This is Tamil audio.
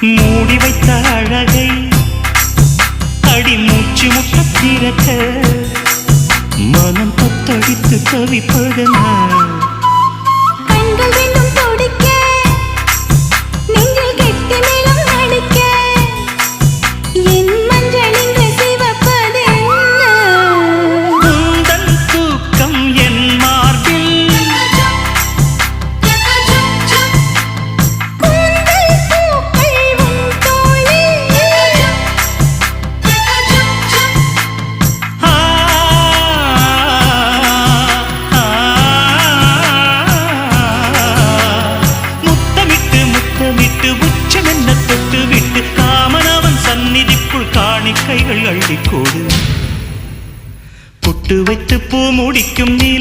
மூடி வைத்த அழகை அடி மூச்சு முட்ட திறக்க மனம் தத்தடித்து தவிப்பதென்ன கைகள் அள்ளிக்கோடு புட்டு வைத்து பூ முடிக்கும் நீ